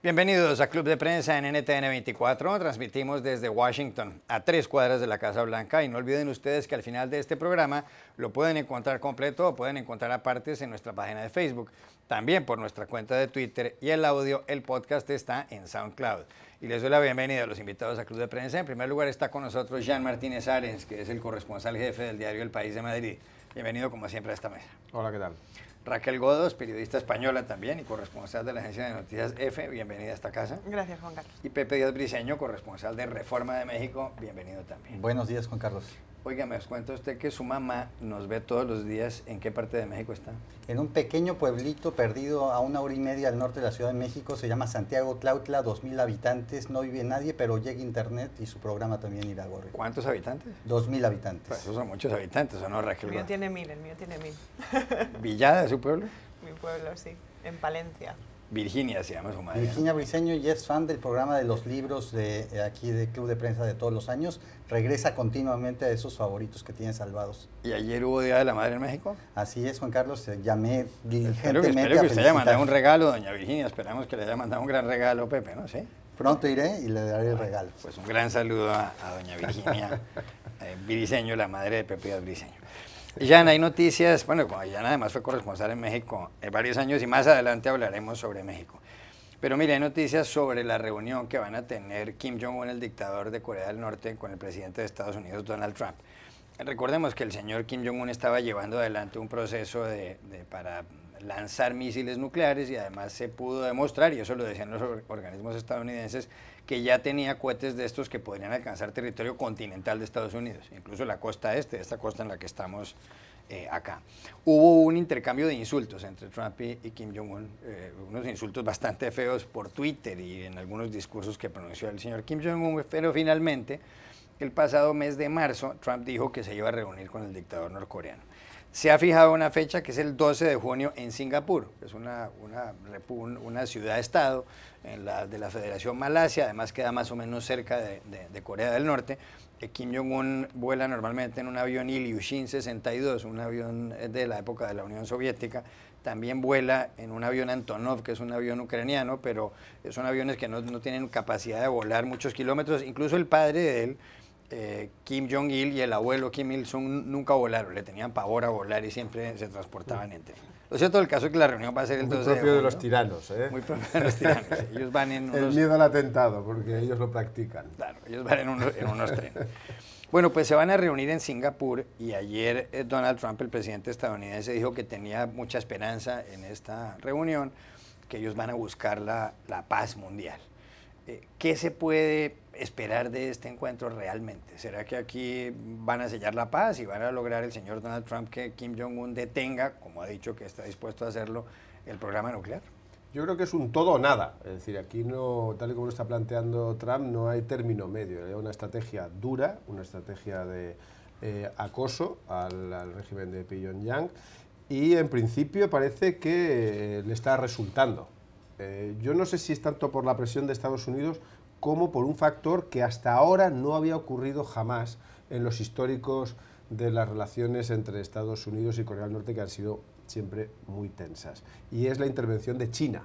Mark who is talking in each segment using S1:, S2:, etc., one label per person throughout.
S1: Bienvenidos a Club de Prensa en NTN 24. Transmitimos desde Washington, a 3 cuadras de la Casa Blanca. Y no olviden ustedes que al final de este programa lo pueden encontrar completo o pueden encontrar a partes en nuestra página de Facebook. También por nuestra cuenta de Twitter y el audio, el podcast está en SoundCloud. Y les doy la bienvenida a los invitados a Club de Prensa. En primer lugar está con nosotros Jean Martínez Arens, que es el corresponsal jefe del diario El País de Madrid. Bienvenido como siempre a esta mesa.
S2: Hola, ¿qué tal?
S1: Raquel Godos, periodista española también y corresponsal de la agencia de noticias EFE, bienvenida a esta casa.
S3: Gracias, Juan Carlos.
S1: Y Pepe Díaz Briceño, corresponsal de Reforma de México, bienvenido también.
S4: Buenos días, Juan Carlos.
S1: Oiga, me cuenta usted que su mamá nos ve todos los días. ¿En qué parte de México está?
S4: En un pequeño pueblito perdido a 1 hora y media al norte de la Ciudad de México, se llama Santiago Tlautla, 2,000 habitantes, no vive nadie, pero llega internet y su programa también irá a correr.
S1: ¿Cuántos habitantes?
S4: 2,000 habitantes.
S1: Pues esos son muchos habitantes, ¿o no, Raquel?
S3: El mío tiene 1,000, el mío tiene 1,000.
S1: ¿Villada es su pueblo?
S3: Mi pueblo, sí, en Palencia.
S1: Virginia se llama su madre.
S4: Virginia Briceño, y es fan del programa de los libros de aquí de Club de Prensa de todos los años. Regresa continuamente a esos favoritos que tiene salvados.
S1: ¿Y ayer hubo Día de la Madre en México?
S4: Así es, Juan Carlos, llamé
S1: Espero
S4: diligentemente
S1: que
S4: a
S1: usted haya mandado
S4: felicitar.
S1: un regalo, doña Virginia. Esperamos que le haya mandado un gran regalo, Pepe, ¿no? ¿Sí?
S4: Pronto iré y le daré el regalo.
S1: Pues un gran saludo a doña Virginia Briceño, la madre de Pepe Díaz Briceño. Y Jan, hay noticias, bueno, como Jan además fue corresponsal en México varios años y más adelante hablaremos sobre México. Pero mire, hay noticias sobre la reunión que van a tener Kim Jong-un, el dictador de Corea del Norte, con el presidente de Estados Unidos, Donald Trump. Recordemos que el señor Kim Jong-un estaba llevando adelante un proceso para lanzar misiles nucleares y además se pudo demostrar, y eso lo decían los organismos estadounidenses, que ya tenía cohetes de estos que podrían alcanzar territorio continental de Estados Unidos, incluso la costa este, esta costa en la que estamos acá. Hubo un intercambio de insultos entre Trump y Kim Jong-un, unos insultos bastante feos por Twitter y en algunos discursos que pronunció el señor Kim Jong-un, pero finalmente, el pasado mes de marzo, Trump dijo que se iba a reunir con el dictador norcoreano. Se ha fijado una fecha que es el 12 de junio en Singapur, que es una ciudad-estado de la Federación Malasia, además queda más o menos cerca de Corea del Norte. Kim Jong-un vuela normalmente en un avión Ilyushin 62, un avión de la época de la Unión Soviética. También vuela en un avión Antonov, que es un avión ucraniano, pero son aviones que no tienen capacidad de volar muchos kilómetros. Incluso el padre de él, Kim Jong-il, y el abuelo Kim Il-sung nunca volaron, le tenían pavor a volar y siempre se transportaban en tren. Lo cierto del caso es que la reunión va a ser el 12 de junio.
S2: Muy propio de los tiranos, ¿eh?
S1: Muy propio de los tiranos. Ellos van en unos...
S2: El miedo al atentado, porque ellos lo practican.
S1: Claro, ellos van en unos trenes. Bueno, pues se van a reunir en Singapur y ayer Donald Trump, el presidente estadounidense, dijo que tenía mucha esperanza en esta reunión, que ellos van a buscar la paz mundial. ¿Qué se puede esperar de este encuentro realmente? ¿Será que aquí van a sellar la paz y van a lograr el señor Donald Trump que Kim Jong-un detenga, como ha dicho que está dispuesto a hacerlo, el programa nuclear?
S2: Yo creo que es un todo o nada. Es decir, aquí no, tal y como lo está planteando Trump, no hay término medio. Hay una estrategia dura, una estrategia de acoso al régimen de Pyongyang y en principio parece que le está resultando. Yo no sé si es tanto por la presión de Estados Unidos como por un factor que hasta ahora no había ocurrido jamás en los históricos de las relaciones entre Estados Unidos y Corea del Norte, que han sido siempre muy tensas, y es la intervención de China.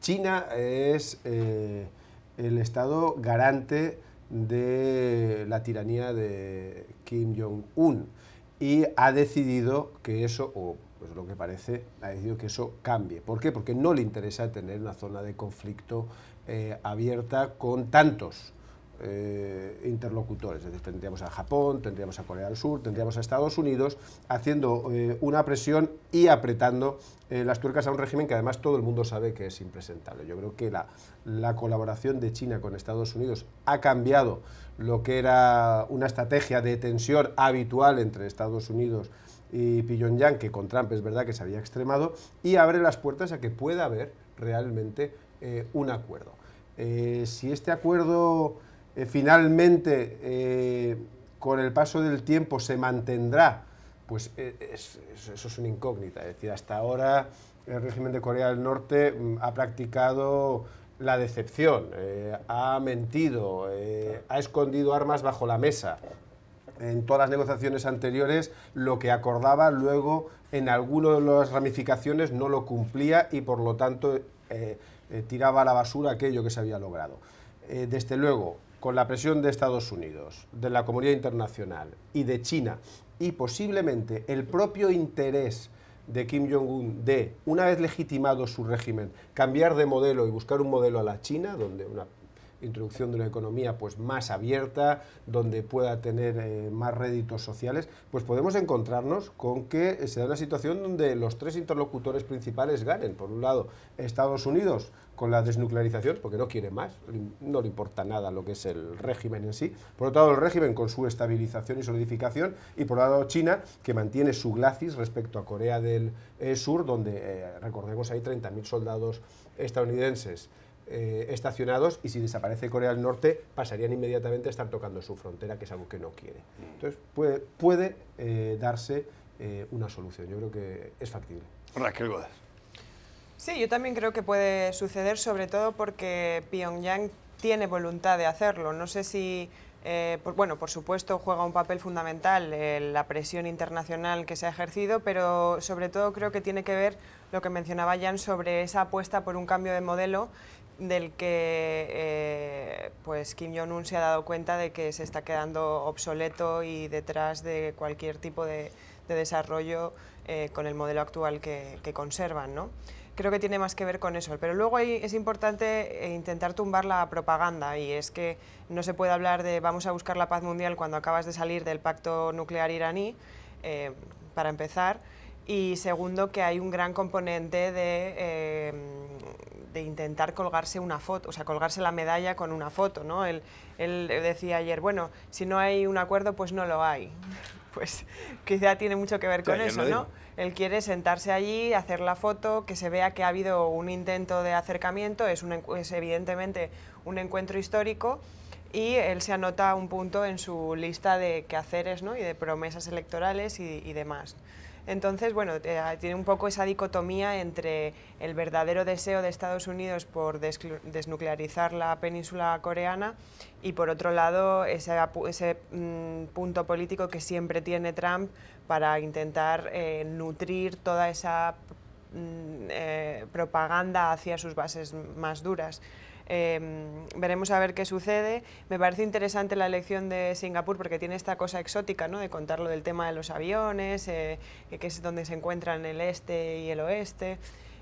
S2: China es el Estado garante de la tiranía de Kim Jong-un y ha decidido que eso, o pues lo que parece, ha decidido que eso cambie. ¿Por qué? Porque no le interesa tener una zona de conflicto abierta con tantos interlocutores. Es decir, tendríamos a Japón, tendríamos a Corea del Sur, tendríamos a Estados Unidos haciendo una presión y apretando las tuercas a un régimen que además todo el mundo sabe que es impresentable. Yo creo que la colaboración de China con Estados Unidos ha cambiado lo que era una estrategia de tensión habitual entre Estados Unidos y Pyongyang, que con Trump es verdad que se había extremado, y abre las puertas a que pueda haber realmente un acuerdo. Si este acuerdo finalmente con el paso del tiempo se mantendrá, pues eso es una incógnita. Es decir, hasta ahora el régimen de Corea del Norte ha practicado la decepción, ha mentido, ha escondido armas bajo la mesa. en todas las negociaciones anteriores lo que acordaba luego en alguna de las ramificaciones no lo cumplía y por lo tanto tiraba a la basura aquello que se había logrado. Desde luego, con la presión de Estados Unidos, de la comunidad internacional y de China, y posiblemente el propio interés de Kim Jong-un de, una vez legitimado su régimen, cambiar de modelo y buscar un modelo a la China, donde una introducción de una economía pues más abierta, donde pueda tener más réditos sociales, pues podemos encontrarnos con que se da una situación donde los tres interlocutores principales ganen. Por un lado, Estados Unidos con la desnuclearización, porque no quiere más, no le importa nada lo que es el régimen en sí. Por otro lado, el régimen con su estabilización y solidificación, y por otro lado, China, que mantiene su glacis respecto a Corea del Sur, donde, recordemos, hay 30.000 soldados estadounidenses estacionados, y si desaparece Corea del Norte pasarían inmediatamente a estar tocando su frontera, que es algo que no quiere. Entonces puede darse una solución. Yo creo que es factible.
S1: Raquel Godas.
S3: Sí, yo también creo que puede suceder, sobre todo porque Pyongyang tiene voluntad de hacerlo. No sé si, bueno, por supuesto juega un papel fundamental la presión internacional que se ha ejercido, pero sobre todo creo que tiene que ver lo que mencionaba Jan sobre esa apuesta por un cambio de modelo del que pues Kim Jong-un se ha dado cuenta de que se está quedando obsoleto y detrás de cualquier tipo de desarrollo con el modelo actual que conservan, ¿no? Creo que tiene más que ver con eso, pero luego ahí es importante intentar tumbar la propaganda, y es que no se puede hablar de vamos a buscar la paz mundial cuando acabas de salir del pacto nuclear iraní, para empezar, y segundo, que hay un gran componente de intentar colgarse una foto, o sea, colgarse la medalla con una foto, ¿no? Él decía ayer, bueno, si no hay un acuerdo, pues no lo hay. Pues quizá tiene mucho que ver con eso, ¿no? Él quiere sentarse allí, hacer la foto, que se vea que ha habido un intento de acercamiento, es evidentemente un encuentro histórico, y él se anota un punto en su lista de quehaceres, ¿no? Y de promesas electorales y demás. Entonces, bueno, tiene un poco esa dicotomía entre el verdadero deseo de Estados Unidos por desnuclearizar la península coreana y, por otro lado, ese punto político que siempre tiene Trump para intentar nutrir toda esa propaganda hacia sus bases más duras. Veremos a ver qué sucede. Me parece interesante la elección de Singapur porque tiene esta cosa exótica, ¿no? De contar lo del tema de los aviones, que es donde se encuentran el este y el oeste.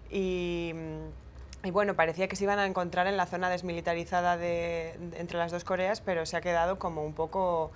S3: Y bueno, parecía que se iban a encontrar en la zona desmilitarizada entre las dos Coreas, pero se ha quedado como un poco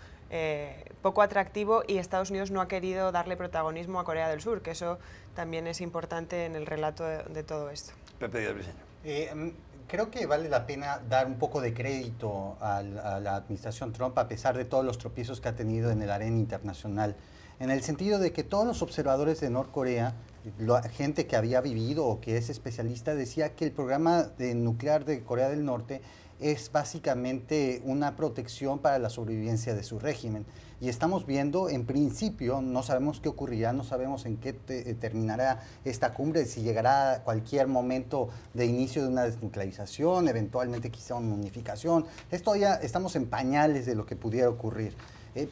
S3: atractivo, y Estados Unidos no ha querido darle protagonismo a Corea del Sur, que eso también es importante en el relato de todo esto.
S1: Pepe Díaz Briceño.
S4: Creo que vale la pena dar un poco de crédito a la administración Trump, a pesar de todos los tropiezos que ha tenido en el arena internacional, en el sentido de que todos los observadores de Norcorea, la gente que había vivido o que es especialista, decía que el programa nuclear de Corea del Norte es básicamente una protección para la sobrevivencia de su régimen. Y estamos viendo, en principio, no sabemos qué ocurrirá, no sabemos en qué terminará esta cumbre, si llegará a cualquier momento de inicio de una desnuclearización, eventualmente quizá una unificación. Esto ya estamos en pañales de lo que pudiera ocurrir.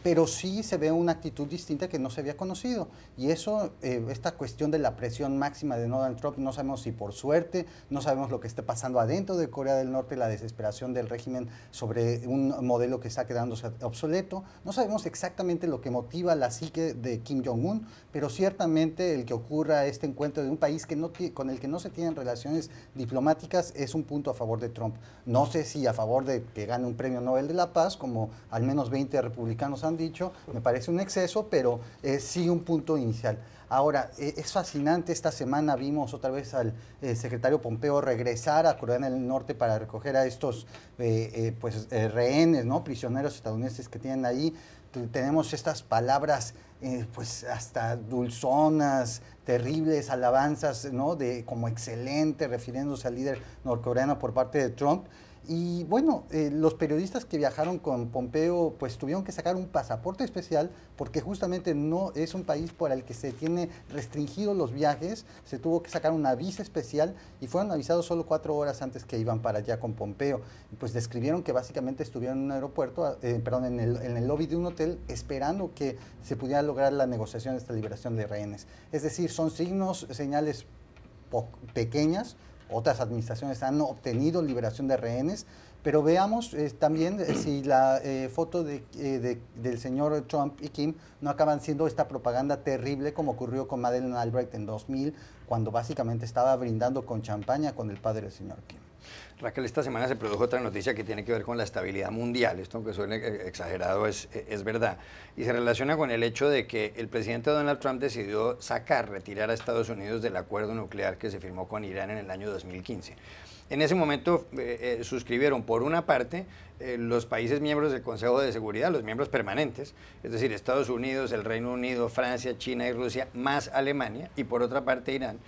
S4: Pero sí se ve una actitud distinta que no se había conocido, y eso, esta cuestión de la presión máxima de Donald Trump, no sabemos si por suerte, no sabemos lo que esté pasando adentro de Corea del Norte, la desesperación del régimen sobre un modelo que está quedándose obsoleto, no sabemos exactamente lo que motiva la psique de Kim Jong-un, pero ciertamente el que ocurra este encuentro de un país con el que no se tienen relaciones diplomáticas es un punto a favor de Trump. No sé si a favor de que gane un premio Nobel de la Paz, como al menos 20 republicanos han dicho, me parece un exceso, pero sí un punto inicial. Ahora, es fascinante, esta semana vimos otra vez al secretario Pompeo regresar a Corea del Norte para recoger a estos rehenes, ¿no? Prisioneros estadounidenses que tienen ahí. Tenemos estas palabras pues hasta dulzonas, terribles alabanzas, ¿no? Como excelente, refiriéndose al líder norcoreano por parte de Trump. Y bueno, los periodistas que viajaron con Pompeo pues tuvieron que sacar un pasaporte especial porque justamente no es un país por el que se tiene restringidos los viajes, se tuvo que sacar una visa especial y fueron avisados solo 4 horas antes que iban para allá con Pompeo. Y pues describieron que básicamente estuvieron en un aeropuerto, en el lobby de un hotel esperando que se pudiera lograr la negociación de esta liberación de rehenes. Es decir, son señales pequeñas. Otras administraciones han obtenido liberación de rehenes, pero veamos también si la foto del señor Trump y Kim no acaban siendo esta propaganda terrible como ocurrió con Madeleine Albright en 2000, cuando básicamente estaba brindando con champaña con el padre del señor Kim.
S1: Raquel, esta semana se produjo otra noticia que tiene que ver con la estabilidad mundial. Esto, aunque suene exagerado, es verdad. Y se relaciona con el hecho de que el presidente Donald Trump decidió retirar a Estados Unidos del acuerdo nuclear que se firmó con Irán en el año 2015. En ese momento suscribieron, por una parte, los países miembros del Consejo de Seguridad, los miembros permanentes, es decir, Estados Unidos, el Reino Unido, Francia, China y Rusia, más Alemania, y por otra parte Irán,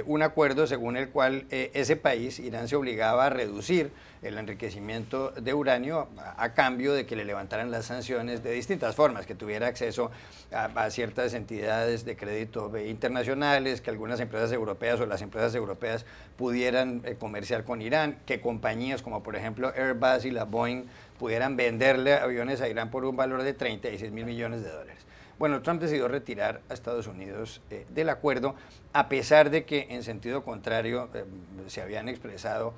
S1: un acuerdo según el cual ese país, Irán, se obligaba a reducir el enriquecimiento de uranio a cambio de que le levantaran las sanciones de distintas formas, que tuviera acceso a ciertas entidades de crédito internacionales, que algunas empresas europeas o las empresas europeas pudieran comerciar con Irán, que compañías como por ejemplo Airbus y la Boeing pudieran venderle aviones a Irán por un valor de 36 mil millones de dólares. Bueno, Trump decidió retirar a Estados Unidos del acuerdo, a pesar de que en sentido contrario se habían expresado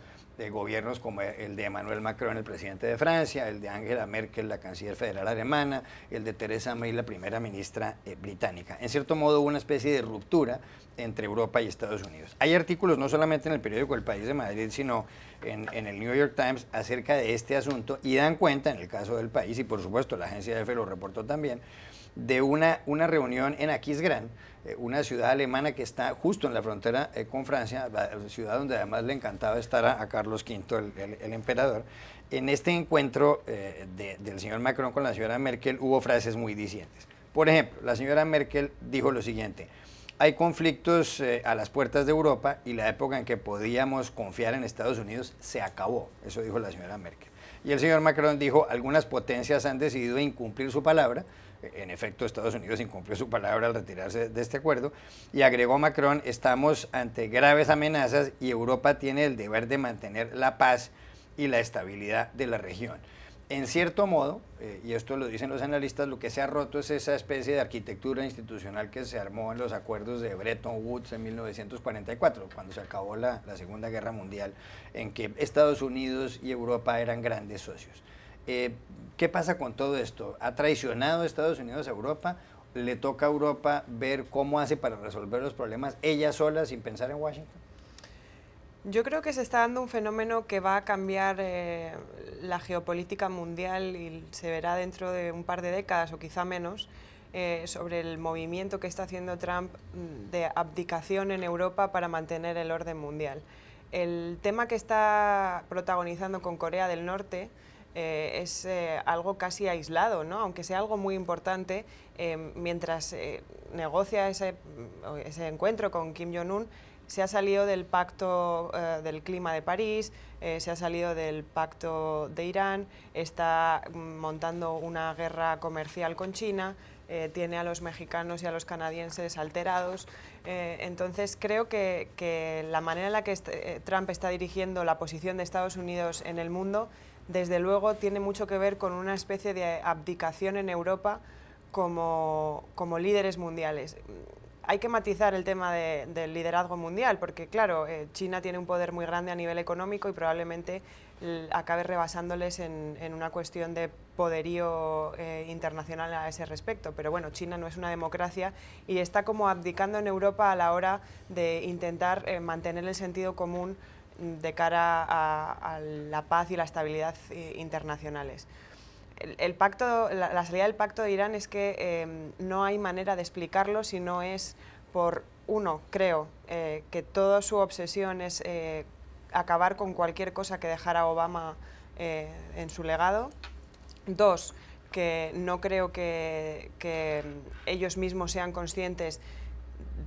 S1: gobiernos como el de Emmanuel Macron, el presidente de Francia, el de Angela Merkel, la canciller federal alemana, el de Theresa May, la primera ministra británica. En cierto modo hubo una especie de ruptura entre Europa y Estados Unidos. Hay artículos no solamente en el periódico El País de Madrid, sino en el New York Times acerca de este asunto y dan cuenta, en el caso del País, y por supuesto la agencia EFE lo reportó también, de una reunión en Aquisgrán, una ciudad alemana que está justo en la frontera con Francia, la ciudad donde además le encantaba estar a Carlos V, el emperador. En este encuentro del señor Macron con la señora Merkel hubo frases muy dicientes. Por ejemplo, la señora Merkel dijo lo siguiente: hay conflictos a las puertas de Europa y la época en que podíamos confiar en Estados Unidos se acabó. Eso dijo la señora Merkel. Y el señor Macron dijo, algunas potencias han decidido incumplir su palabra. En efecto, Estados Unidos incumplió su palabra al retirarse de este acuerdo. Y agregó Macron, estamos ante graves amenazas y Europa tiene el deber de mantener la paz y la estabilidad de la región. En cierto modo, y esto lo dicen los analistas, lo que se ha roto es esa especie de arquitectura institucional que se armó en los acuerdos de Bretton Woods en 1944, cuando se acabó la Segunda Guerra Mundial, en que Estados Unidos y Europa eran grandes socios. ¿Qué pasa con todo esto? ¿Ha traicionado Estados Unidos a Europa? ¿Le toca a Europa ver cómo hace para resolver los problemas ella sola sin pensar en Washington?
S3: Yo creo que se está dando un fenómeno que va a cambiar la geopolítica mundial y se verá dentro de un par de décadas o quizá menos, sobre el movimiento que está haciendo Trump de abdicación en Europa para mantener el orden mundial. El tema que está protagonizando con Corea del Norte es algo casi aislado, ¿no? Aunque sea algo muy importante, mientras negocia ese encuentro con Kim Jong-un, se ha salido del pacto del clima de París, se ha salido del pacto de Irán, está montando una guerra comercial con China, tiene a los mexicanos y a los canadienses alterados. Entonces creo que la manera en la que Trump está dirigiendo la posición de Estados Unidos en el mundo, desde luego tiene mucho que ver con una especie de abdicación en Europa como líderes mundiales. Hay que matizar el tema del liderazgo mundial, porque claro, China tiene un poder muy grande a nivel económico y probablemente acabe rebasándoles en una cuestión de poderío internacional a ese respecto. Pero bueno, China no es una democracia y está como abdicando en Europa a la hora de intentar mantener el sentido común de cara a la paz y la estabilidad internacionales. La salida del pacto de Irán es que no hay manera de explicarlo si no es por, uno, creo, que toda su obsesión es acabar con cualquier cosa que dejara Obama en su legado. Dos, que no creo que ellos mismos sean conscientes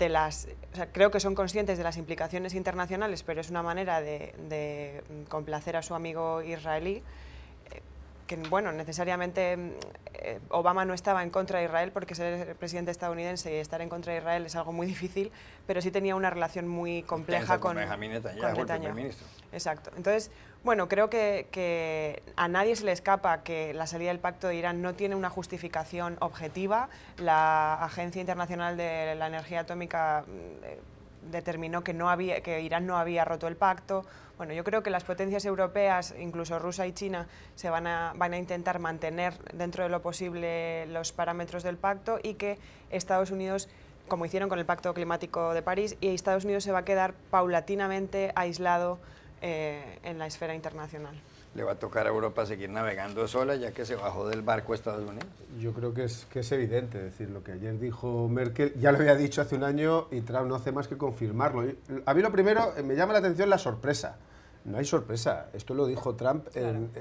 S3: o sea, creo que son conscientes de las implicaciones internacionales, pero es una manera de complacer a su amigo israelí, que bueno, necesariamente Obama no estaba en contra de Israel, porque ser presidente estadounidense y estar en contra de Israel es algo muy difícil, pero sí tenía una relación muy compleja con
S1: Benjamín Netanyahu, el primer ministro.
S3: Exacto. Entonces, bueno, creo que a nadie se le escapa que la salida del Pacto de Irán no tiene una justificación objetiva. La Agencia Internacional de la Energía Atómica determinó que Irán no había roto el pacto. Bueno, yo creo que las potencias europeas, incluso Rusia y China, van a intentar mantener dentro de lo posible los parámetros del pacto, y que Estados Unidos, como hicieron con el Pacto Climático de París, y Estados Unidos se va a quedar paulatinamente aislado en la esfera internacional.
S1: ¿Le va a tocar a Europa seguir navegando sola, ya que se bajó del barco Estados Unidos?
S2: Yo creo que es evidente, es decir, lo que ayer dijo Merkel, ya lo había dicho hace un año y Trump no hace más que confirmarlo. A mí lo primero, me llama la atención la sorpresa. No hay sorpresa, esto lo dijo Trump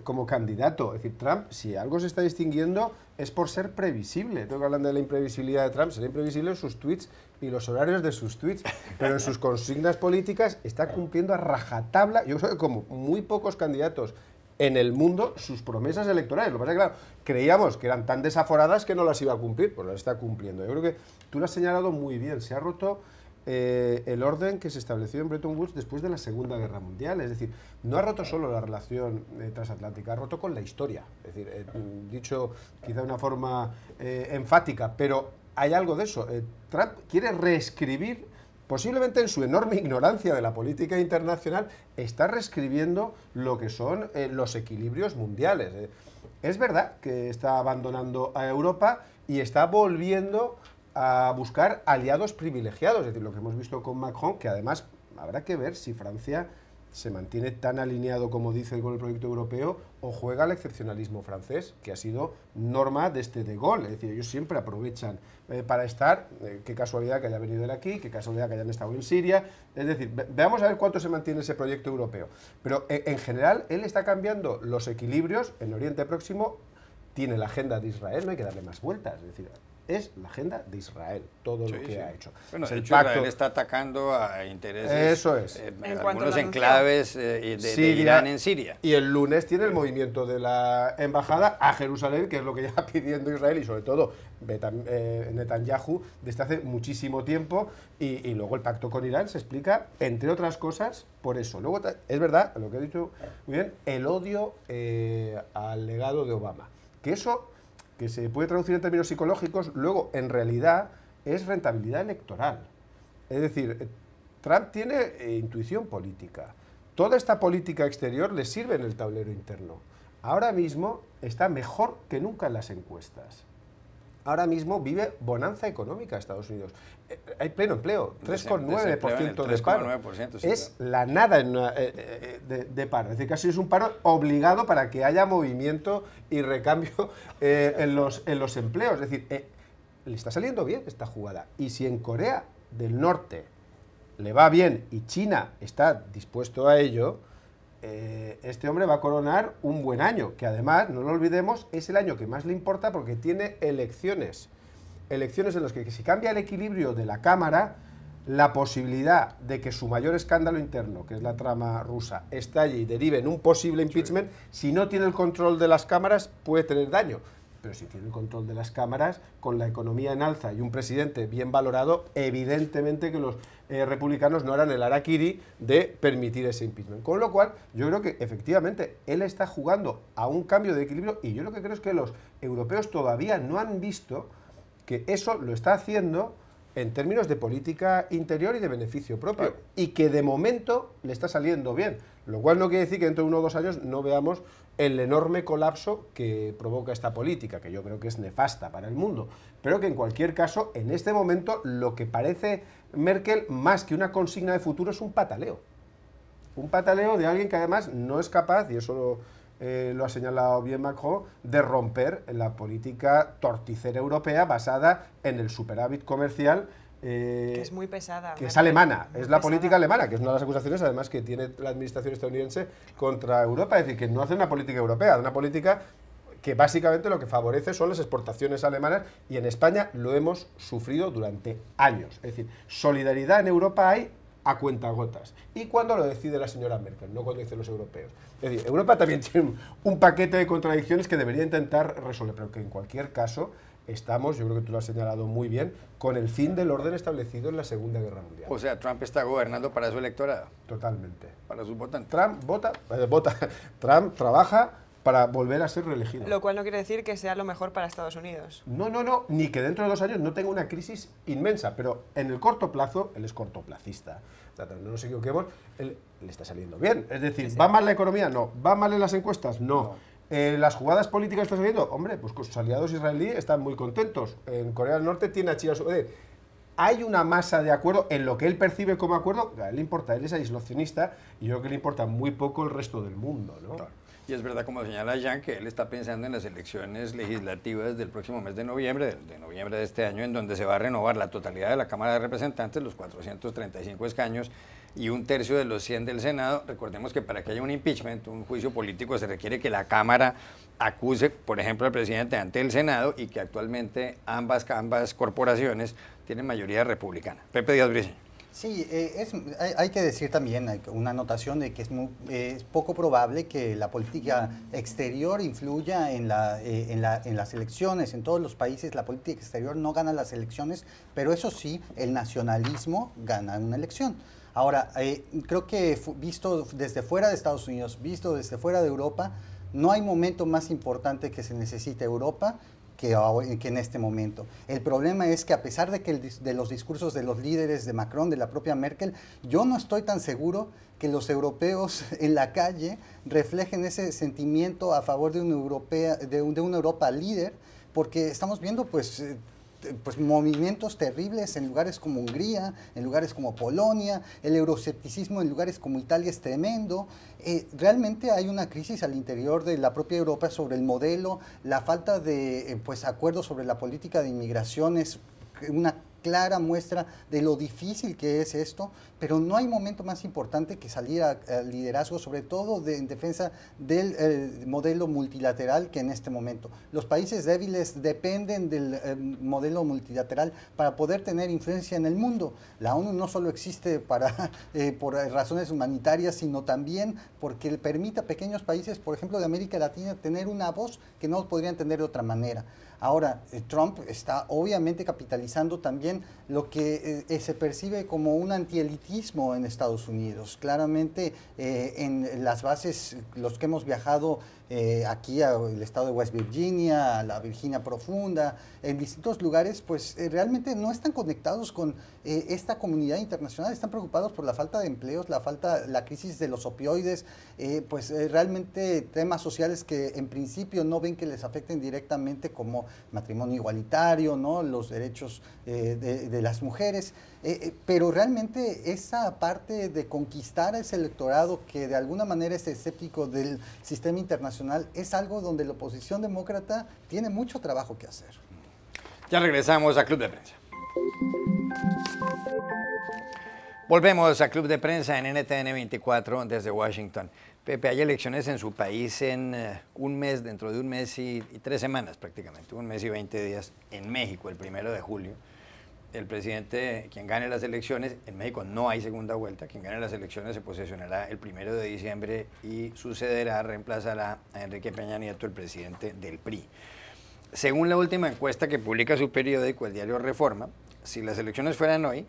S2: como candidato. Es decir, Trump, si algo se está distinguiendo, es por ser previsible. Tengo que hablar de la imprevisibilidad de Trump, será imprevisible en sus tweets y los horarios de sus tweets, pero en sus consignas políticas está cumpliendo a rajatabla, yo creo que como muy pocos candidatos en el mundo, sus promesas electorales. Lo que pasa es que, claro, creíamos que eran tan desaforadas que no las iba a cumplir, pues las está cumpliendo. Yo creo que tú lo has señalado muy bien, se ha roto el orden que se estableció en Bretton Woods después de la Segunda Guerra Mundial. Es decir, no ha roto solo la relación transatlántica, ha roto con la historia. Es decir, dicho quizá de una forma enfática, pero hay algo de eso. Trump quiere reescribir, posiblemente en su enorme ignorancia de la política internacional, está reescribiendo lo que son los equilibrios mundiales. Es verdad que está abandonando a Europa y está volviendo a buscar aliados privilegiados, es decir, lo que hemos visto con Macron, que además habrá que ver si Francia se mantiene tan alineado como dice con el proyecto europeo o juega al excepcionalismo francés, que ha sido norma desde De Gaulle. Es decir, ellos siempre aprovechan para estar, qué casualidad que haya venido él aquí, qué casualidad que hayan estado en Siria. Es decir, veamos a ver cuánto se mantiene ese proyecto europeo. Pero en general él está cambiando los equilibrios. En Oriente Próximo tiene la agenda de Israel, no hay que darle más vueltas. Es decir, es la agenda de Israel, todo lo que ha hecho.
S1: Bueno,
S2: es
S1: de
S2: el
S1: hecho,
S2: pacto.
S1: Israel está atacando a intereses,
S2: Eso es.
S1: algunos enclaves de Irán en Siria.
S2: Y el lunes tiene el movimiento de la embajada a Jerusalén, que es lo que lleva pidiendo Israel y sobre todo Netanyahu desde hace muchísimo tiempo, y luego el pacto con Irán se explica, entre otras cosas, por eso. Luego es verdad, lo que he dicho muy bien, el odio al legado de Obama, que eso, que se puede traducir en términos psicológicos, luego en realidad es rentabilidad electoral. Es decir, Trump tiene intuición política. Toda esta política exterior le sirve en el tablero interno. Ahora mismo está mejor que nunca en las encuestas. Ahora mismo vive bonanza económica Estados Unidos. Hay pleno empleo, 3,9% de paro. Es la nada de paro. Es decir, casi es un paro obligado para que haya movimiento y recambio en los empleos. Es decir, le está saliendo bien esta jugada. Y si en Corea del Norte le va bien y China está dispuesto a ello, este hombre va a coronar un buen año, que además, no lo olvidemos, es el año que más le importa porque tiene elecciones. Elecciones en las que si cambia el equilibrio de la Cámara, la posibilidad de que su mayor escándalo interno, que es la trama rusa, estalle y derive en un posible impeachment, si no tiene el control de las cámaras, puede tener daño. Pero si tiene el control de las cámaras, con la economía en alza y un presidente bien valorado, evidentemente que los republicanos no harán el harakiri de permitir ese impeachment. Con lo cual, yo creo que efectivamente él está jugando a un cambio de equilibrio, y yo lo que creo es que los europeos todavía no han visto que eso lo está haciendo en términos de política interior y de beneficio propio, y que de momento le está saliendo bien, lo cual no quiere decir que dentro de 1 o 2 años no veamos el enorme colapso que provoca esta política, que yo creo que es nefasta para el mundo, pero que en cualquier caso, en este momento, lo que parece Merkel, más que una consigna de futuro, es un pataleo de alguien que además no es capaz, y eso lo ha señalado bien Macron, de romper la política torticera europea basada en el superávit comercial,
S3: que es muy pesada.
S2: Que es alemana, es la política alemana, que es una de las acusaciones además que tiene la administración estadounidense contra Europa, es decir, que no hace una política europea, una política que básicamente lo que favorece son las exportaciones alemanas, y en España lo hemos sufrido durante años. Es decir, solidaridad en Europa hay a cuentagotas. Y cuando lo decide la señora Merkel, no cuando dicen los europeos. Es decir, Europa también tiene un paquete de contradicciones que debería intentar resolver, pero que en cualquier caso estamos, yo creo que tú lo has señalado muy bien, con el fin del orden establecido en la Segunda Guerra Mundial.
S1: O sea, Trump está gobernando para su electorado.
S2: Totalmente.
S1: Para sus votantes.
S2: Trump trabaja para volver a ser reelegido.
S3: Lo cual no quiere decir que sea lo mejor para Estados Unidos.
S2: No, ni que dentro de 2 años no tenga una crisis inmensa, pero en el corto plazo, él es cortoplacista. No nos equivoquemos, él le está saliendo bien. Es decir, ¿va mal la economía? No. ¿Va mal en las encuestas? No. ¿Las jugadas políticas están saliendo? Hombre, pues con sus aliados israelíes están muy contentos. En Corea del Norte tiene a China... Hay una masa de acuerdo en lo que él percibe como acuerdo, a él le importa, él es aislacionista, y yo creo que le importa muy poco el resto del mundo, ¿no?
S1: Claro. Y es verdad, como señala Jan, que él está pensando en las elecciones legislativas del próximo mes de noviembre de este año, en donde se va a renovar la totalidad de la Cámara de Representantes, los 435 escaños, y 1/3 de los 100 del Senado. Recordemos que para que haya un impeachment, un juicio político, se requiere que la Cámara acuse, por ejemplo, al presidente ante el Senado, y que actualmente ambas corporaciones tienen mayoría republicana. Pepe Díaz Briceño.
S4: Sí, hay que decir también una anotación de que es poco probable que la política exterior influya en las elecciones. En todos los países la política exterior no gana las elecciones, pero eso sí, el nacionalismo gana una elección. Ahora, creo que visto desde fuera de Estados Unidos, visto desde fuera de Europa, no hay momento más importante que se necesite Europa que en este momento. El problema es que a pesar de los discursos de los líderes, de Macron, de la propia Merkel, yo no estoy tan seguro que los europeos en la calle reflejen ese sentimiento a favor de una Europa líder, porque estamos viendo pues movimientos terribles en lugares como Hungría, en lugares como Polonia, el euroescepticismo en lugares como Italia es tremendo. Realmente hay una crisis al interior de la propia Europa sobre el modelo, la falta de acuerdos sobre la política de inmigración es una clara muestra de lo difícil que es esto, pero no hay momento más importante que salir al liderazgo, sobre todo en defensa del modelo multilateral que en este momento. Los países débiles dependen del modelo multilateral para poder tener influencia en el mundo. La ONU no solo existe por razones humanitarias, sino también porque le permite a pequeños países, por ejemplo de América Latina, tener una voz que no podrían tener de otra manera. Ahora, Trump está obviamente capitalizando también lo que se percibe como un antielitismo en Estados Unidos. Claramente, en las bases, los que hemos viajado aquí al estado de West Virginia, a la Virginia Profunda, en distintos lugares, pues realmente no están conectados con esta comunidad internacional, están preocupados por la falta de empleos, la crisis de los opioides, realmente temas sociales que en principio no ven que les afecten directamente, como matrimonio igualitario, ¿no? Los derechos de las mujeres, pero realmente esa parte de conquistar a ese electorado que de alguna manera es escéptico del sistema internacional es algo donde la oposición demócrata tiene mucho trabajo que hacer.
S1: Ya regresamos a Club de Prensa. Volvemos a Club de Prensa en NTN 24 desde Washington. Pepe, hay elecciones en su país en dentro de un mes y 3 semanas prácticamente, 1 mes y 20 días en México, el 1 de julio. El presidente, quien gane las elecciones, en México no hay segunda vuelta, quien gane las elecciones se posesionará el 1 de diciembre y reemplazará a Enrique Peña Nieto, el presidente del PRI. Según la última encuesta que publica su periódico, el diario Reforma, si las elecciones fueran hoy,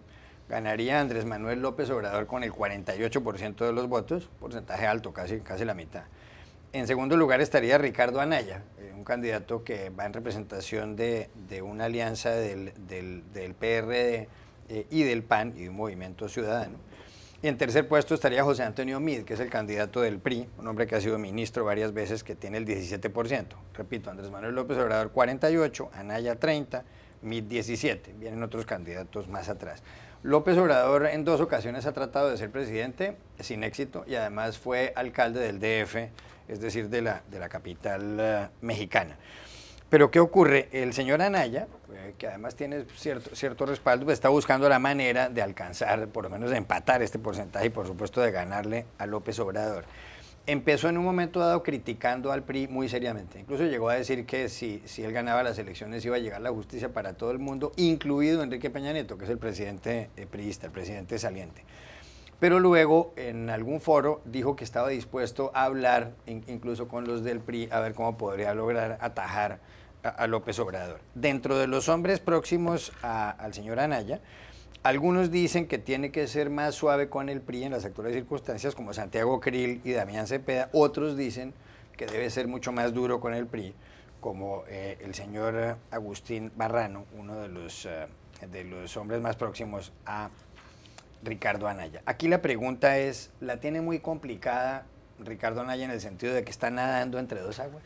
S1: ganaría Andrés Manuel López Obrador con el 48% de los votos, porcentaje alto, casi la mitad. En segundo lugar estaría Ricardo Anaya, un candidato que va en representación de una alianza del PRD y del PAN y de un Movimiento Ciudadano. Y en tercer puesto estaría José Antonio Meade, que es el candidato del PRI, un hombre que ha sido ministro varias veces, que tiene el 17%. Repito, Andrés Manuel López Obrador 48%, Anaya 30%, Meade 17%. Vienen otros candidatos más atrás. López Obrador en 2 ocasiones ha tratado de ser presidente sin éxito y además fue alcalde del DF, es decir, de la capital mexicana. Pero ¿qué ocurre? El señor Anaya, que además tiene cierto respaldo, pues está buscando la manera de alcanzar, por lo menos de empatar este porcentaje y por supuesto de ganarle a López Obrador. empezó en un momento dado criticando al PRI muy seriamente. Incluso llegó a decir que si él ganaba las elecciones iba a llegar la justicia para todo el mundo, incluido Enrique Peña Nieto, que es el presidente priista, el presidente saliente. Pero luego, en algún foro, dijo que estaba dispuesto a hablar, incluso con los del PRI, a ver cómo podría lograr atajar a López Obrador. Dentro de los hombres próximos al señor Anaya, algunos dicen que tiene que ser más suave con el PRI en las actuales circunstancias, como Santiago Cril y Damián Cepeda. Otros dicen que debe ser mucho más duro con el PRI, como el señor Agustín Barrano, uno de los hombres más próximos a Ricardo Anaya. Aquí la pregunta es, ¿la tiene muy complicada Ricardo Anaya en el sentido de que está nadando entre dos aguas?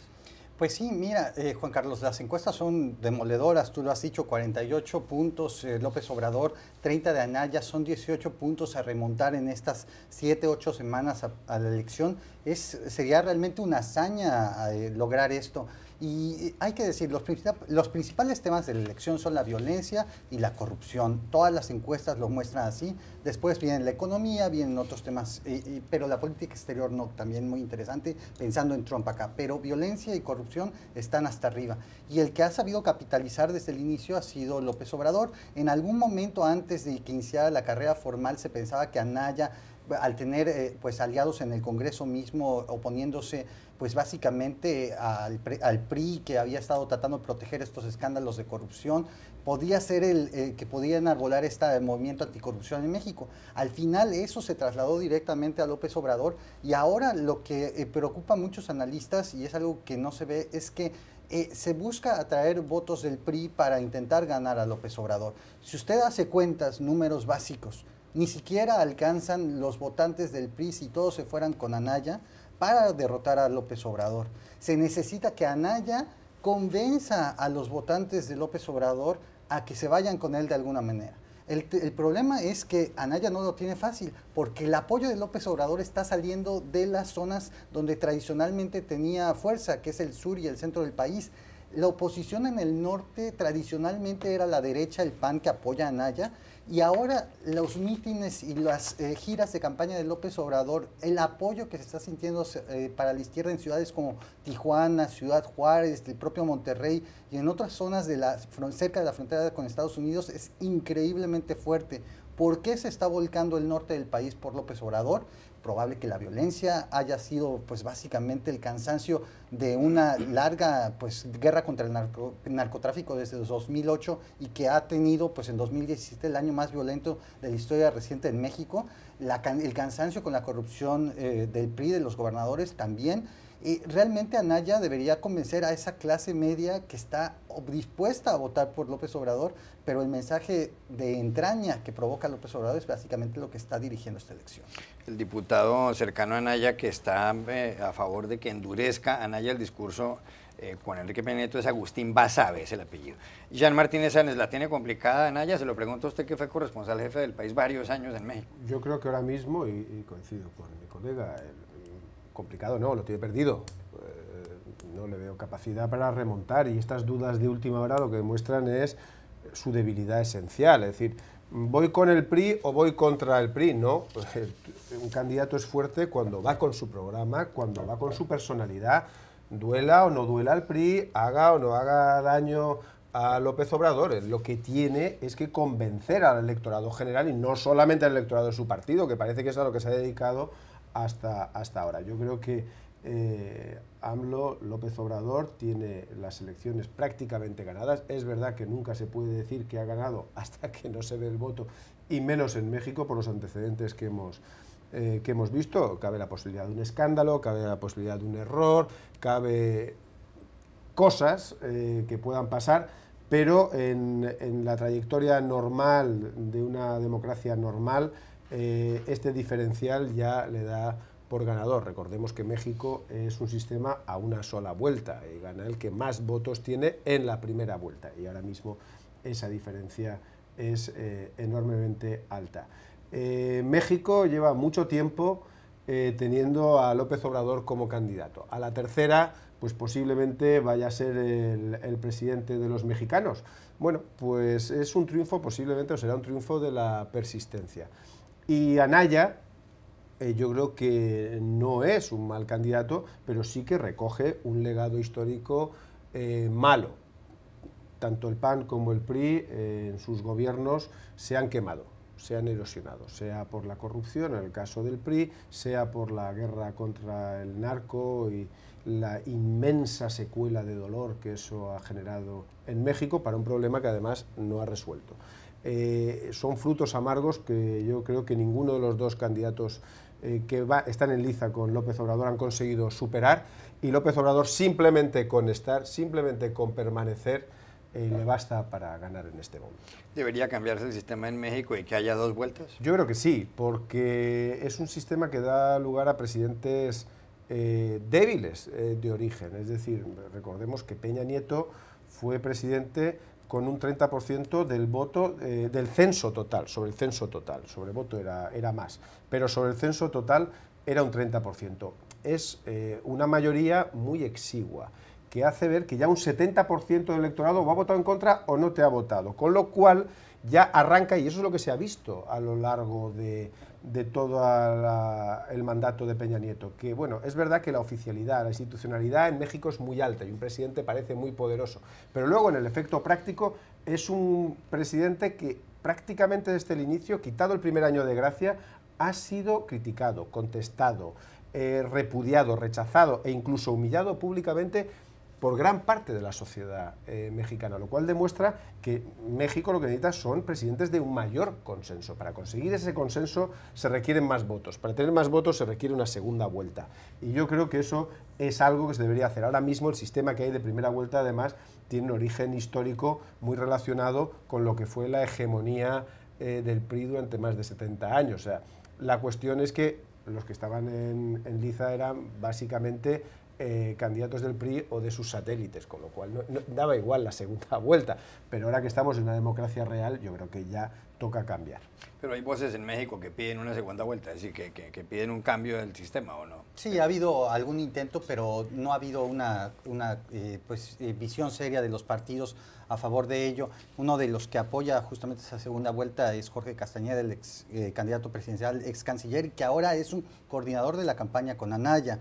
S4: Pues sí, mira, Juan Carlos, las encuestas son demoledoras, tú lo has dicho, 48 puntos López Obrador, 30 de Anaya, son 18 puntos a remontar en estas 7, 8 semanas a la elección. Sería realmente una hazaña lograr esto. Y hay que decir, los principales temas de la elección son la violencia y la corrupción. Todas las encuestas lo muestran así. Después viene la economía, vienen otros temas, pero la política exterior no, también muy interesante, pensando en Trump acá. Pero violencia y corrupción están hasta arriba. Y el que ha sabido capitalizar desde el inicio ha sido López Obrador. En algún momento antes de que iniciara la carrera formal se pensaba que Anaya, al tener pues aliados en el Congreso mismo oponiéndose pues básicamente al PRI, que había estado tratando de proteger estos escándalos de corrupción, podía ser el que podía enarbolar este movimiento anticorrupción en México. Al final eso se trasladó directamente a López Obrador y ahora lo que preocupa a muchos analistas, y es algo que no se ve, es que se busca atraer votos del PRI para intentar ganar a López Obrador. Si usted hace cuentas, números básicos, ni siquiera alcanzan los votantes del PRI si todos se fueran con Anaya para derrotar a López Obrador. Se necesita que Anaya convenza a los votantes de López Obrador a que se vayan con él de alguna manera. El problema es que Anaya no lo tiene fácil, porque el apoyo de López Obrador está saliendo de las zonas donde tradicionalmente tenía fuerza, que es el sur y el centro del país. La oposición en el norte tradicionalmente era la derecha, el PAN, que apoya a Anaya, y ahora los mítines y las giras de campaña de López Obrador, el apoyo que se está sintiendo para la izquierda en ciudades como Tijuana, Ciudad Juárez, el propio Monterrey y en otras zonas cerca de la frontera con Estados Unidos es increíblemente fuerte. ¿Por qué se está volcando el norte del país por López Obrador? Probable que la violencia haya sido pues básicamente el cansancio de una larga pues guerra contra el narcotráfico desde 2008 y que ha tenido pues en 2017 el año más violento de la historia reciente en México, el cansancio con la corrupción del PRI, de los gobernadores también. Realmente Anaya debería convencer a esa clase media que está dispuesta a votar por López Obrador, pero el mensaje de entraña que provoca López Obrador es básicamente lo que está dirigiendo esta elección.
S1: El diputado cercano a Anaya que está a favor de que endurezca Anaya el discurso con Enrique Peña Nieto es Agustín Basabe, es el apellido. Jean Martínez Sáenz, ¿la tiene complicada Anaya? Se lo pregunto a usted, que fue corresponsal jefe del país varios años en México.
S2: Yo creo que ahora mismo, y coincido con mi colega, complicado no, lo tiene perdido. No le veo capacidad para remontar, y estas dudas de última hora lo que demuestran es su debilidad esencial. Es decir, ¿voy con el PRI o voy contra el PRI? No, pues un candidato es fuerte cuando va con su programa, cuando va con su personalidad, duela o no duela al PRI, haga o no haga daño a López Obrador. Lo que tiene es que convencer al electorado general y no solamente al electorado de su partido, que parece que es a lo que se ha dedicado hasta ahora. Yo creo que AMLO, López Obrador, tiene las elecciones prácticamente ganadas. Es verdad que nunca se puede decir que ha ganado hasta que no se ve el voto, y menos en México por los antecedentes que hemos visto. Cabe la posibilidad de un escándalo, cabe la posibilidad de un error, cabe cosas que puedan pasar, pero en la trayectoria normal de una democracia normal, este diferencial ya le da por ganador. Recordemos que México es un sistema a una sola vuelta y gana el que más votos tiene en la primera vuelta, y ahora mismo esa diferencia es enormemente alta. México lleva mucho tiempo teniendo a López Obrador como candidato. A la tercera, pues posiblemente vaya a ser el presidente de los mexicanos. Bueno, pues es un triunfo posiblemente, o será un triunfo de la persistencia. Y Anaya yo creo que no es un mal candidato, pero sí que recoge un legado histórico malo. Tanto el PAN como el PRI en sus gobiernos se han quemado, se han erosionado, sea por la corrupción, en el caso del PRI, sea por la guerra contra el narco y la inmensa secuela de dolor que eso ha generado en México para un problema que además no ha resuelto. Son frutos amargos que yo creo que ninguno de los dos candidatos que están en liza con López Obrador han conseguido superar, y López Obrador simplemente con permanecer le basta para ganar en este momento.
S1: ¿Debería cambiarse el sistema en México y que haya dos vueltas?
S2: Yo creo que sí, porque es un sistema que da lugar a presidentes débiles de origen. Es decir, recordemos que Peña Nieto fue presidente con un 30% del voto del censo total, sobre el censo total, sobre el voto era más, pero sobre el censo total era un 30%. Es una mayoría muy exigua, que hace ver que ya un 70% del electorado o ha votado en contra o no te ha votado, con lo cual ya arranca, y eso es lo que se ha visto a lo largo de todo el mandato de Peña Nieto, que bueno, es verdad que la oficialidad, la institucionalidad en México es muy alta y un presidente parece muy poderoso, pero luego en el efecto práctico es un presidente que prácticamente desde el inicio, quitado el primer año de gracia, ha sido criticado, contestado, repudiado, rechazado e incluso humillado públicamente por gran parte de la sociedad mexicana, lo cual demuestra que México lo que necesita son presidentes de un mayor consenso. Para conseguir ese consenso se requieren más votos, para tener más votos se requiere una segunda vuelta, y yo creo que eso es algo que se debería hacer. Ahora mismo el sistema que hay de primera vuelta además tiene un origen histórico muy relacionado con lo que fue la hegemonía del PRI durante más de 70 años. O sea, la cuestión es que los que estaban en liza eran básicamente candidatos del PRI o de sus satélites, con lo cual no daba igual la segunda vuelta, pero ahora que estamos en una democracia real, yo creo que ya toca cambiar.
S1: Pero hay voces en México que piden una segunda vuelta, es decir, que piden un cambio del sistema, ¿o no?
S4: Sí, ha habido algún intento, pero no ha habido una visión seria de los partidos a favor de ello. Uno de los que apoya justamente esa segunda vuelta es Jorge Castañeda, el ex candidato presidencial, ex canciller, que ahora es un coordinador de la campaña con Anaya.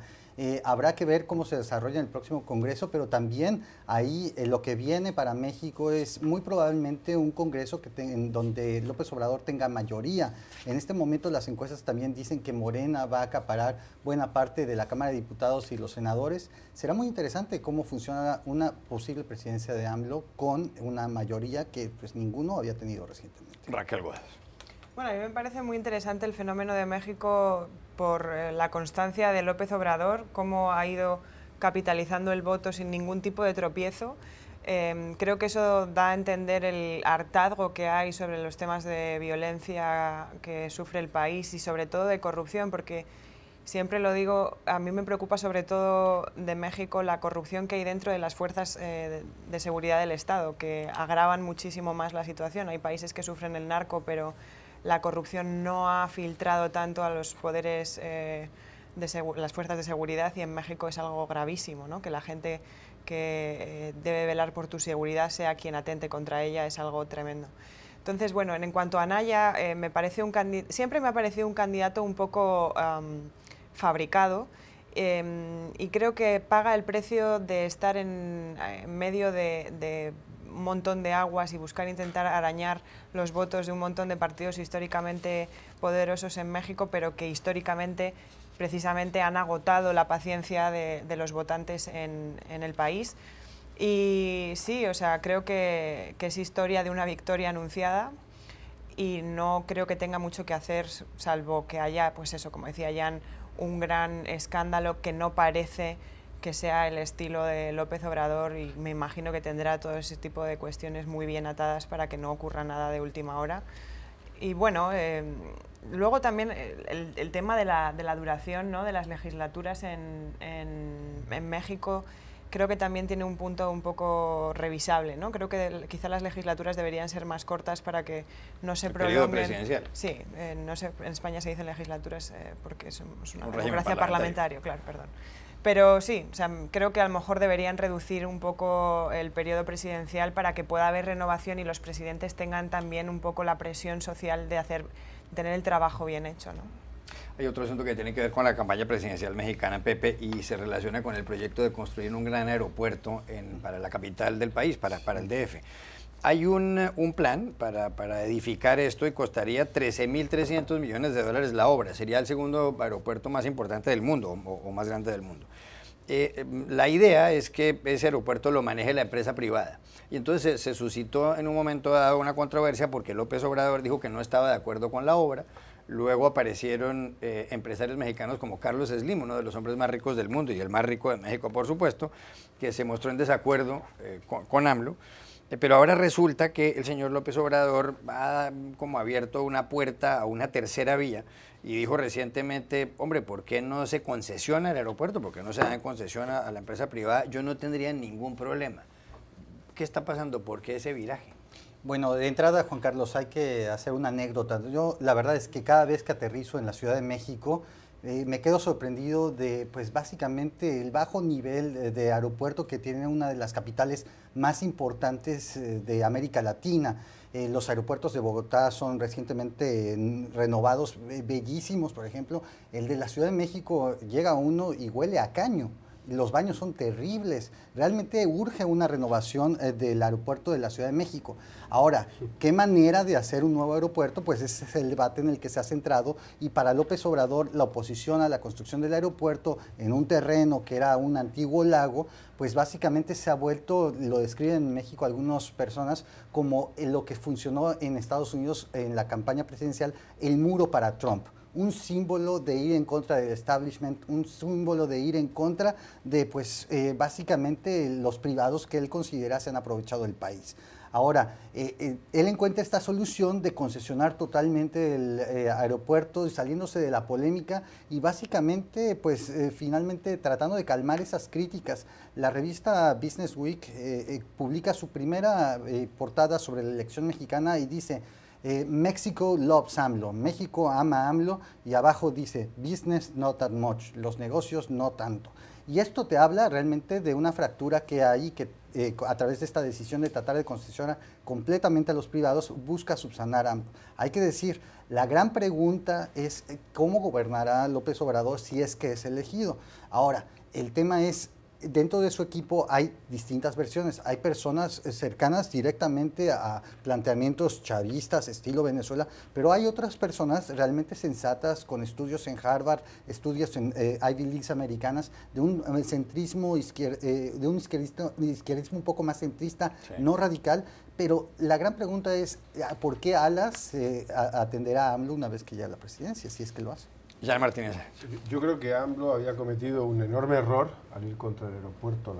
S4: Habrá que ver cómo se desarrolla en el próximo Congreso, pero también ahí lo que viene para México es muy probablemente un Congreso en donde López Obrador tenga mayoría. En este momento las encuestas también dicen que Morena va a acaparar buena parte de la Cámara de Diputados y los senadores. Será muy interesante cómo funciona una posible presidencia de AMLO con una mayoría que pues ninguno había tenido recientemente.
S1: Raquel Gómez.
S3: Bueno, a mí me parece muy interesante el fenómeno de México por la constancia de López Obrador, cómo ha ido capitalizando el voto sin ningún tipo de tropiezo. Creo que eso da a entender el hartazgo que hay sobre los temas de violencia que sufre el país y sobre todo de corrupción, porque siempre lo digo, a mí me preocupa sobre todo de México la corrupción que hay dentro de las fuerzas de seguridad del Estado, que agravan muchísimo más la situación. Hay países que sufren el narco, pero la corrupción no ha filtrado tanto a los poderes, las fuerzas de seguridad, y en México es algo gravísimo, ¿no? Que la gente que debe velar por tu seguridad sea quien atente contra ella, es algo tremendo. Entonces, bueno, en cuanto a Anaya, siempre me ha parecido un candidato un poco fabricado, y creo que paga el precio de estar en medio de un montón de aguas y intentar arañar los votos de un montón de partidos históricamente poderosos en México, pero que históricamente precisamente han agotado la paciencia de los votantes en el país. Y sí, o sea, creo que es historia de una victoria anunciada y no creo que tenga mucho que hacer, salvo que haya, pues eso, como decía Jan, un gran escándalo que no parece que sea el estilo de López Obrador, y me imagino que tendrá todo ese tipo de cuestiones muy bien atadas para que no ocurra nada de última hora. Y bueno, luego también el tema de la duración, ¿no?, de las legislaturas en México, creo que también tiene un punto un poco revisable, ¿no? Creo que quizá las legislaturas deberían ser más cortas para que no se prolonguen.
S1: ¿El periodo presidencial?
S3: Sí, no sé, en España se dicen legislaturas porque somos una
S1: un
S3: democracia parlamentaria, claro, perdón. Pero sí, o sea, creo que a lo mejor deberían reducir un poco el periodo presidencial para que pueda haber renovación y los presidentes tengan también un poco la presión social de tener el trabajo bien hecho, ¿no?
S1: Hay otro asunto que tiene que ver con la campaña presidencial mexicana, Pepe, y se relaciona con el proyecto de construir un gran aeropuerto para la capital del país, para el DF. Hay un plan para edificar esto y costaría 13.300 millones de dólares la obra. Sería el segundo aeropuerto más importante del mundo o más grande del mundo. La idea es que ese aeropuerto lo maneje la empresa privada. Y entonces se suscitó en un momento dado una controversia porque López Obrador dijo que no estaba de acuerdo con la obra. Luego aparecieron empresarios mexicanos como Carlos Slim, uno de los hombres más ricos del mundo y el más rico de México, por supuesto, que se mostró en desacuerdo con AMLO. Pero ahora resulta que el señor López Obrador ha como abierto una puerta a una tercera vía y dijo recientemente, hombre, ¿por qué no se concesiona el aeropuerto? ¿Por qué no se da en concesión a la empresa privada? Yo no tendría ningún problema. ¿Qué está pasando? ¿Por qué ese viraje?
S4: Bueno, de entrada, Juan Carlos, hay que hacer una anécdota. Yo, la verdad es que cada vez que aterrizo en la Ciudad de México, me quedo sorprendido de, pues básicamente, el bajo nivel de aeropuerto que tiene una de las capitales más importantes de América Latina. Los aeropuertos de Bogotá son recientemente renovados, bellísimos, por ejemplo. El de la Ciudad de México llega uno y huele a caño. Los baños son terribles. Realmente urge una renovación del aeropuerto de la Ciudad de México. Ahora, ¿qué manera de hacer un nuevo aeropuerto? Pues ese es el debate en el que se ha centrado, y para López Obrador la oposición a la construcción del aeropuerto en un terreno que era un antiguo lago, pues básicamente se ha vuelto, lo describen en México algunas personas, como lo que funcionó en Estados Unidos en la campaña presidencial, el muro para Trump. Un símbolo de ir en contra del establishment, un símbolo de ir en contra de, pues, básicamente los privados que él considera se han aprovechado del país. Ahora, él encuentra esta solución de concesionar totalmente el aeropuerto, saliéndose de la polémica y básicamente, pues, finalmente tratando de calmar esas críticas. La revista Business Week publica su primera portada sobre la elección mexicana y dice: México loves AMLO, México ama a AMLO, y abajo dice business not that much, los negocios no tanto. Y esto te habla realmente de una fractura que hay, que a través de esta decisión de tratar de concesionar completamente a los privados busca subsanar AMLO. Hay que decir, la gran pregunta es cómo gobernará López Obrador si es que es elegido. Ahora, el tema es, dentro de su equipo hay distintas versiones. Hay personas cercanas directamente a planteamientos chavistas, estilo Venezuela, pero hay otras personas realmente sensatas, con estudios en Harvard, estudios en Ivy Leagues americanas, de un centrismo, de un izquierdismo un poco más centrista, sí, no radical. Pero la gran pregunta es, ¿por qué Alas atenderá a AMLO una vez que llegue a la presidencia, si es que lo hace?
S1: Jan Martínez.
S2: Yo creo que AMLO había cometido un enorme error al ir contra el aeropuerto,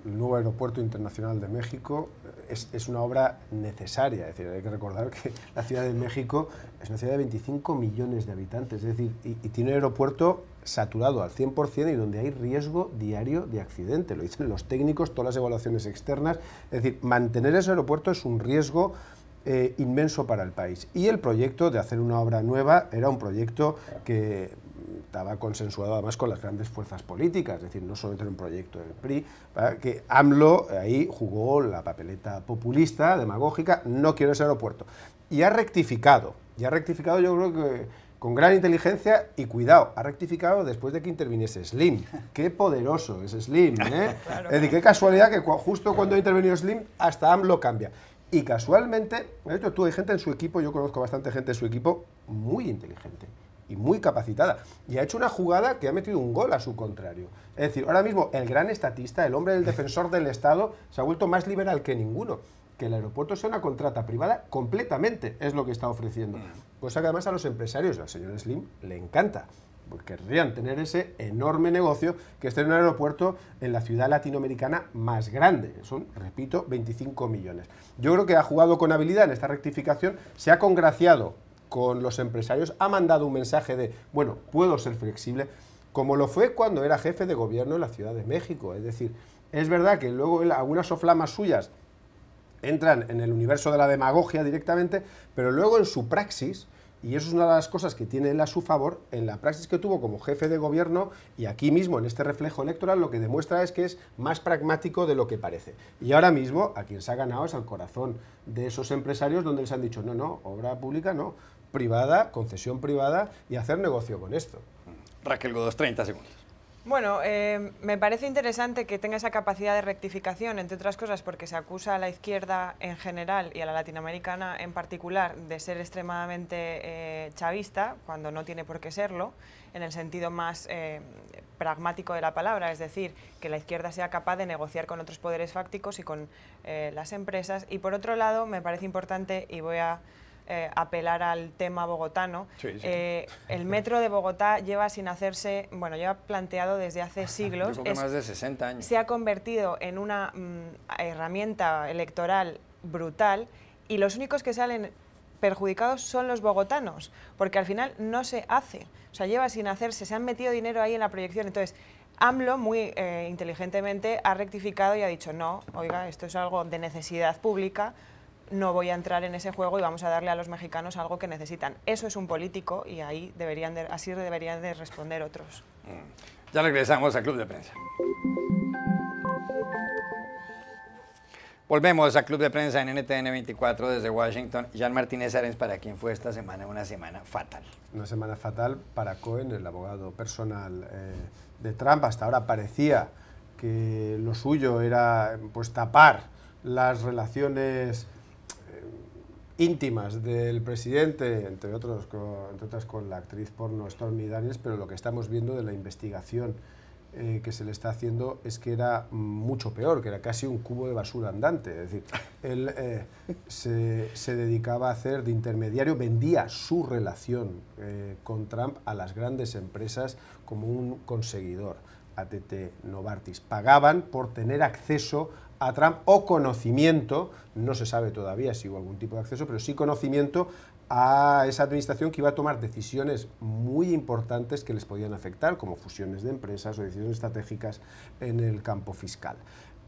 S2: el nuevo aeropuerto internacional de México. Es una obra necesaria, es decir, hay que recordar que la Ciudad de México es una ciudad de 25 millones de habitantes, es decir, y tiene un aeropuerto saturado al 100% y donde hay riesgo diario de accidente, lo dicen los técnicos, todas las evaluaciones externas, es decir, mantener ese aeropuerto es un riesgo inmenso para el país. Y el proyecto de hacer una obra nueva era un proyecto que estaba consensuado además con las grandes fuerzas políticas, es decir, no solamente era un proyecto del PRI, que AMLO ahí jugó la papeleta populista, demagógica, no quiero ese aeropuerto. Y ha rectificado yo creo que con gran inteligencia y cuidado, ha rectificado después de que interviniese Slim. Qué poderoso es Slim, ¿eh? Claro. Es decir, qué casualidad que justo cuando ha intervenido Slim, hasta AMLO cambia. Y casualmente, de hecho, hay gente en su equipo, yo conozco bastante gente en su equipo, muy inteligente y muy capacitada. Y ha hecho una jugada que ha metido un gol a su contrario. Es decir, ahora mismo el gran estatista, el hombre del defensor del Estado, se ha vuelto más liberal que ninguno. Que el aeropuerto sea una contrata privada completamente, es lo que está ofreciendo. Cosa que además a los empresarios, al señor Slim, le encanta. Porque querrían tener ese enorme negocio que es tener un aeropuerto en la ciudad latinoamericana más grande. Son, repito, 25 millones. Yo creo que ha jugado con habilidad en esta rectificación, se ha congraciado con los empresarios, ha mandado un mensaje de, bueno, puedo ser flexible, como lo fue cuando era jefe de gobierno en la Ciudad de México. Es decir, es verdad que luego algunas soflamas suyas entran en el universo de la demagogia directamente, pero luego en su praxis, y eso es una de las cosas que tiene él a su favor, en la praxis que tuvo como jefe de gobierno y aquí mismo en este reflejo electoral, lo que demuestra es que es más pragmático de lo que parece. Y ahora mismo a quien se ha ganado es al corazón de esos empresarios donde les han dicho, no, obra pública no, privada, concesión privada y hacer negocio con esto.
S1: Raquel Godos, 30 segundos.
S3: Bueno, me parece interesante que tenga esa capacidad de rectificación, entre otras cosas porque se acusa a la izquierda en general y a la latinoamericana en particular de ser extremadamente chavista, cuando no tiene por qué serlo, en el sentido más pragmático de la palabra, es decir, que la izquierda sea capaz de negociar con otros poderes fácticos y con las empresas. Y por otro lado, me parece importante, y voy a apelar al tema bogotano.
S1: Sí, sí.
S3: El metro de Bogotá lleva sin hacerse, bueno, lleva planteado desde hace siglos.
S1: Yo creo que más de 60 años.
S3: Se ha convertido en una herramienta electoral brutal y los únicos que salen perjudicados son los bogotanos, porque al final no se hace. O sea, lleva sin hacerse, se han metido dinero ahí en la proyección. Entonces, AMLO muy inteligentemente ha rectificado y ha dicho, no, oiga, esto es algo de necesidad pública, no voy a entrar en ese juego y vamos a darle a los mexicanos algo que necesitan. Eso es un político y ahí así deberían de responder otros.
S1: Ya regresamos al Club de Prensa. Volvemos al Club de Prensa en NTN 24 desde Washington. Jan Martínez Arens, ¿para quién fue esta semana una semana fatal?
S2: Una semana fatal para Cohen, el abogado personal de Trump. Hasta ahora parecía que lo suyo era pues tapar las relaciones íntimas del presidente, entre otras con la actriz porno Stormy Daniels, pero lo que estamos viendo de la investigación que se le está haciendo es que era mucho peor, que era casi un cubo de basura andante. Es decir, él se dedicaba a hacer de intermediario, vendía su relación con Trump a las grandes empresas como un conseguidor. AT&T, Novartis, pagaban por tener acceso a Trump o conocimiento, no se sabe todavía si hubo algún tipo de acceso, pero sí conocimiento a esa administración que iba a tomar decisiones muy importantes que les podían afectar, como fusiones de empresas o decisiones estratégicas en el campo fiscal.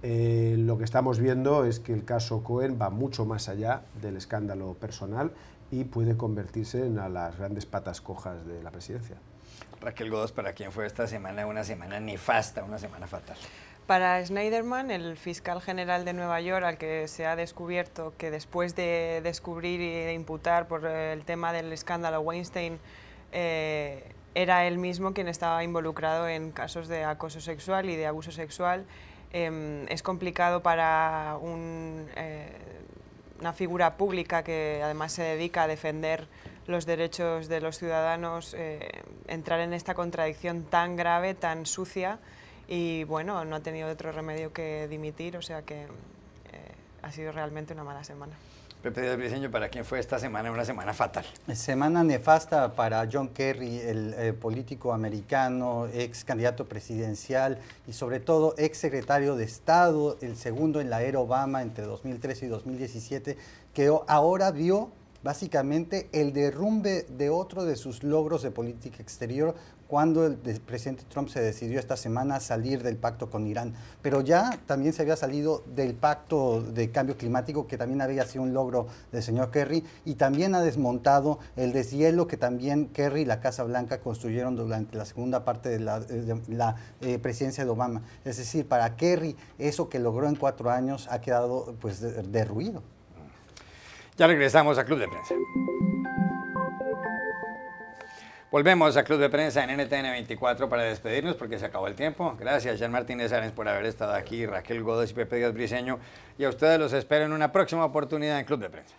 S2: Lo que estamos viendo es que el caso Cohen va mucho más allá del escándalo personal y puede convertirse en las grandes patas cojas de la presidencia.
S1: Raquel Godos, ¿para quién fue esta semana una semana nefasta, una semana fatal?
S3: Para Schneiderman, el fiscal general de Nueva York, al que se ha descubierto que después de descubrir y de imputar por el tema del escándalo Weinstein, era él mismo quien estaba involucrado en casos de acoso sexual y de abuso sexual. Es complicado para una figura pública que además se dedica a defender los derechos de los ciudadanos, entrar en esta contradicción tan grave, tan sucia, y bueno, no ha tenido otro remedio que dimitir, o sea que ha sido realmente una mala semana.
S1: Pepe Díaz Briceño, ¿para quién fue esta semana una semana fatal?
S4: Semana nefasta para John Kerry, el político americano, ex candidato presidencial y sobre todo ex secretario de Estado, el segundo en la era Obama entre 2013 y 2017, que ahora vio básicamente el derrumbe de otro de sus logros de política exterior cuando el presidente Trump se decidió esta semana a salir del pacto con Irán. Pero ya también se había salido del pacto de cambio climático, que también había sido un logro del señor Kerry, y también ha desmontado el deshielo que también Kerry y la Casa Blanca construyeron durante la segunda parte de la presidencia de Obama. Es decir, para Kerry eso que logró en 4 años ha quedado pues derruido.
S1: Ya regresamos a Club de Prensa. Volvemos a Club de Prensa en NTN 24 para despedirnos porque se acabó el tiempo. Gracias, Jan Martínez Arens, por haber estado aquí, Raquel Godos y Pepe Díaz Briceño. Y a ustedes los espero en una próxima oportunidad en Club de Prensa.